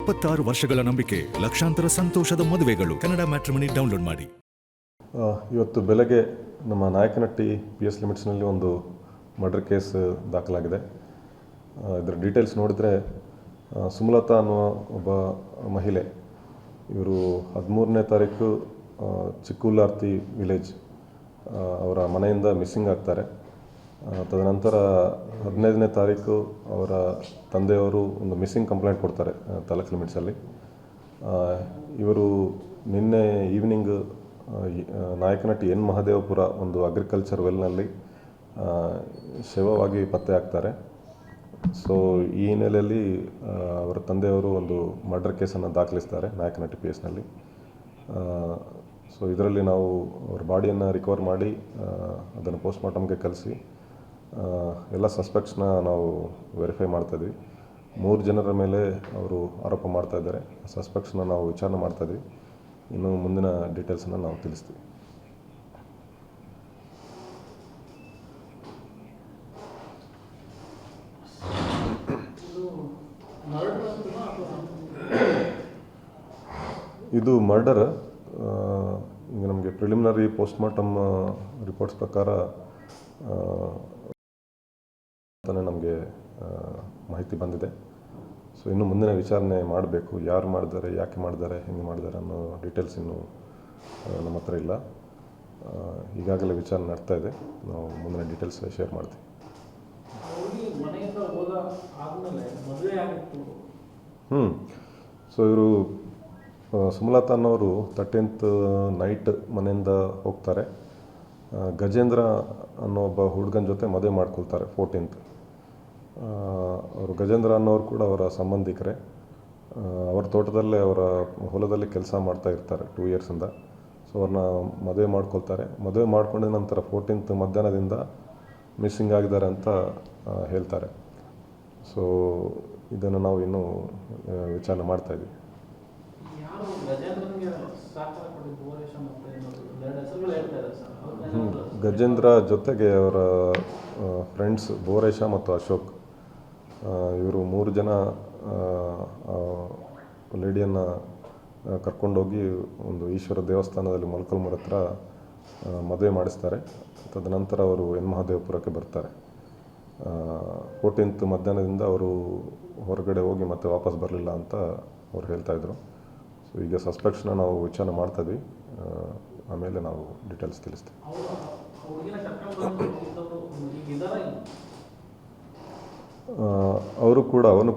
26 ವರ್ಷಗಳ ನಂಬಿಕೆ, ಲಕ್ಷಾಂತರ ಸಂತೋಷದ ಮದುವೆಗಳು. ಕನ್ನಡ ಮ್ಯಾಟ್ರಿಮನಿ ಡೌನ್ಲೋಡ್ ಮಾಡಿ. ಇವತ್ತು ಬೆಳಗ್ಗೆ ನಮ್ಮ ನಾಯಕನಹಟ್ಟಿ PS ಲಿಮಿಟ್ಸ್ನಲ್ಲಿ ಒಂದು ಮರ್ಡರ್ ಕೇಸ್ ದಾಖಲಾಗಿದೆ. ಇದರ ಡೀಟೇಲ್ಸ್ ನೋಡಿದರೆ ಸುಮಲತಾ ಅನ್ನುವ ಒಬ್ಬ ಮಹಿಳೆ, ಇವರು 13ನೇ ತಾರೀಕು ಚಿಕ್ಕುಲ್ಲಾರ್ತಿ ವಿಲೇಜ್ ಅವರ ಮನೆಯಿಂದ ಮಿಸ್ಸಿಂಗ್ ಆಗ್ತಾರೆ. ತದನಂತರ 15ನೇ ತಾರೀಕು ಅವರ ತಂದೆಯವರು ಒಂದು ಮಿಸ್ಸಿಂಗ್ ಕಂಪ್ಲೇಂಟ್ ಕೊಡ್ತಾರೆ ತಾಲೂಕು ಲಿಮಿಟ್ಸಲ್ಲಿ. ಇವರು ನಿನ್ನೆ ಈವ್ನಿಂಗ್ ನಾಯಕನಹಟ್ಟಿ ಎನ್ ಮಹದೇವಪುರ ಒಂದು ಅಗ್ರಿಕಲ್ಚರ್ ವೆಲ್ನಲ್ಲಿ ಶವವಾಗಿ ಪತ್ತೆ ಆಗ್ತಾರೆ. ಸೊ ಈ ಹಿನ್ನೆಲೆಯಲ್ಲಿ ಅವರ ತಂದೆಯವರು ಒಂದು ಮರ್ಡರ್ ಕೇಸನ್ನು ದಾಖಲಿಸ್ತಾರೆ ನಾಯಕನಹಟ್ಟಿ PSನಲ್ಲಿ. ಸೊ ಇದರಲ್ಲಿ ನಾವು ಅವ್ರ ಬಾಡಿಯನ್ನು ರಿಕವರ್ ಮಾಡಿ ಅದನ್ನು ಪೋಸ್ಟ್ಮಾರ್ಟಮ್ಗೆ ಕಳಿಸಿ ಎಲ್ಲ ಸಸ್ಪೆಕ್ಟ್ಸ್ನ ನಾವು ವೆರಿಫೈ ಮಾಡ್ತಾಯಿದ್ವಿ. 3 ಜನರ ಮೇಲೆ ಅವರು ಆರೋಪ ಮಾಡ್ತಾಯಿದ್ದಾರೆ. ಸಸ್ಪೆಕ್ಟ್ಸ್ನ ನಾವು ವಿಚಾರಣೆ ಮಾಡ್ತಾಯಿದ್ವಿ. ಇನ್ನು ಮುಂದಿನ ಡೀಟೇಲ್ಸನ್ನು ನಾವು ತಿಳಿಸ್ತೀವಿ. ಇದು ಮರ್ಡರ್. ಈಗ ನಮಗೆ ಪ್ರಿಲಿಮಿನರಿ ಪೋಸ್ಟ್ಮಾರ್ಟಮ್ ರಿಪೋರ್ಟ್ಸ್ ಪ್ರಕಾರ ನಮಗೆ ಮಾಹಿತಿ ಬಂದಿದೆ. ಸೊ ಇನ್ನು ಮುಂದಿನ ವಿಚಾರಣೆ ಮಾಡಬೇಕು. ಯಾರು ಮಾಡಿದ್ದಾರೆ, ಯಾಕೆ ಮಾಡಿದ್ದಾರೆ, ಹೆಂಗೆ ಮಾಡಿದ್ದಾರೆ ಅನ್ನೋ ಡೀಟೇಲ್ಸ್ ಇನ್ನೂ ನಮ್ಮ ಹತ್ರ ಇಲ್ಲ. ಈಗಾಗಲೇ ವಿಚಾರಣೆ ನಡ್ತಾ ಇದೆ. ನಾವು ಮುಂದಿನ ಡೀಟೇಲ್ಸ್ ಶೇರ್ ಮಾಡ್ತೀವಿ. ಸೊ ಇವರು ಸುಮಲತಾ ಅನ್ನೋರು 13th ನೈಟ್ ಮನೆಯಿಂದ ಹೋಗ್ತಾರೆ. ಗಜೇಂದ್ರ ಅನ್ನೋ ಒಬ್ಬ ಹುಡುಗನ ಜೊತೆ ಮದುವೆ ಮಾಡ್ಕೊಳ್ತಾರೆ 14th. ಅವರು ಗಜೇಂದ್ರ ಅನ್ನೋರು ಕೂಡ ಅವರ ಸಂಬಂಧಿಕರೇ. ಅವರ ತೋಟದಲ್ಲೇ ಅವರ ಹೊಲದಲ್ಲಿ ಕೆಲಸ ಮಾಡ್ತಾ ಇರ್ತಾರೆ 2 ಇಯರ್ಸಿಂದ. ಸೊ ಅವ್ರನ್ನ ಮದುವೆ ಮಾಡ್ಕೊಳ್ತಾರೆ. ಮದುವೆ ಮಾಡ್ಕೊಂಡಿದ ನಂತರ 14th ಮಧ್ಯಾಹ್ನದಿಂದ ಮಿಸ್ಸಿಂಗ್ ಆಗಿದ್ದಾರೆ ಅಂತ ಹೇಳ್ತಾರೆ. ಸೊ ಇದನ್ನು ನಾವು ಇನ್ನೂ ವಿಚಾರಣೆ ಮಾಡ್ತಾಯಿದ್ವಿ. ಗಜೇಂದ್ರ ಜೊತೆಗೆ ಅವರ ಫ್ರೆಂಡ್ಸ್ ಬೋರೇಶ ಮತ್ತು ಅಶೋಕ್, ಇವರು 3 ಜನ ಲೇಡಿಯನ್ನು ಕರ್ಕೊಂಡೋಗಿ ಒಂದು ಈಶ್ವರ ದೇವಸ್ಥಾನದಲ್ಲಿ ಮೊಳಕಲ್ಮೂರು ಹತ್ರ ಮದುವೆ ಮಾಡಿಸ್ತಾರೆ. ತದನಂತರ ಅವರು ಎನ್ ಮಹದೇವಪುರಕ್ಕೆ ಬರ್ತಾರೆ. 14th ಮಧ್ಯಾಹ್ನದಿಂದ ಅವರು ಹೊರಗಡೆ ಹೋಗಿ ಮತ್ತೆ ವಾಪಸ್ ಬರಲಿಲ್ಲ ಅಂತ ಅವ್ರು ಹೇಳ್ತಾಯಿದ್ರು. ಸೊ ಈಗ ಸಸ್ಪೆಕ್ಟ್ಸ್ನ ನಾವು ವಿಚಾರಣೆ ಮಾಡ್ತಾಯಿದ್ವಿ. ಆಮೇಲೆ ನಾವು ಡೀಟೇಲ್ಸ್ ತಿಳಿಸ್ತೀವಿ. ಅವನು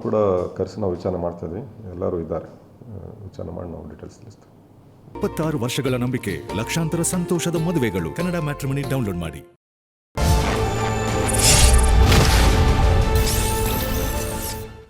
ಕೂಡ ಕರೆಸಿ ನಾವು ವಿಚಾರಣೆ ಮಾಡ್ತಾಯಿದ್ವಿ. ಎಲ್ಲರೂ ಇದ್ದಾರೆ. ವಿಚಾರಣೆ ಮಾಡಿ ನಾವು ಡೀಟೇಲ್ಸ್ ತಿಳಿಸ್ತೀವಿ. 26 ವರ್ಷಗಳ ನಂಬಿಕೆ, ಲಕ್ಷಾಂತರ ಸಂತೋಷದ ಮದುವೆಗಳು. ಕನ್ನಡ ಮ್ಯಾಟ್ರಿಮನಿ ಡೌನ್ಲೋಡ್ ಮಾಡಿ.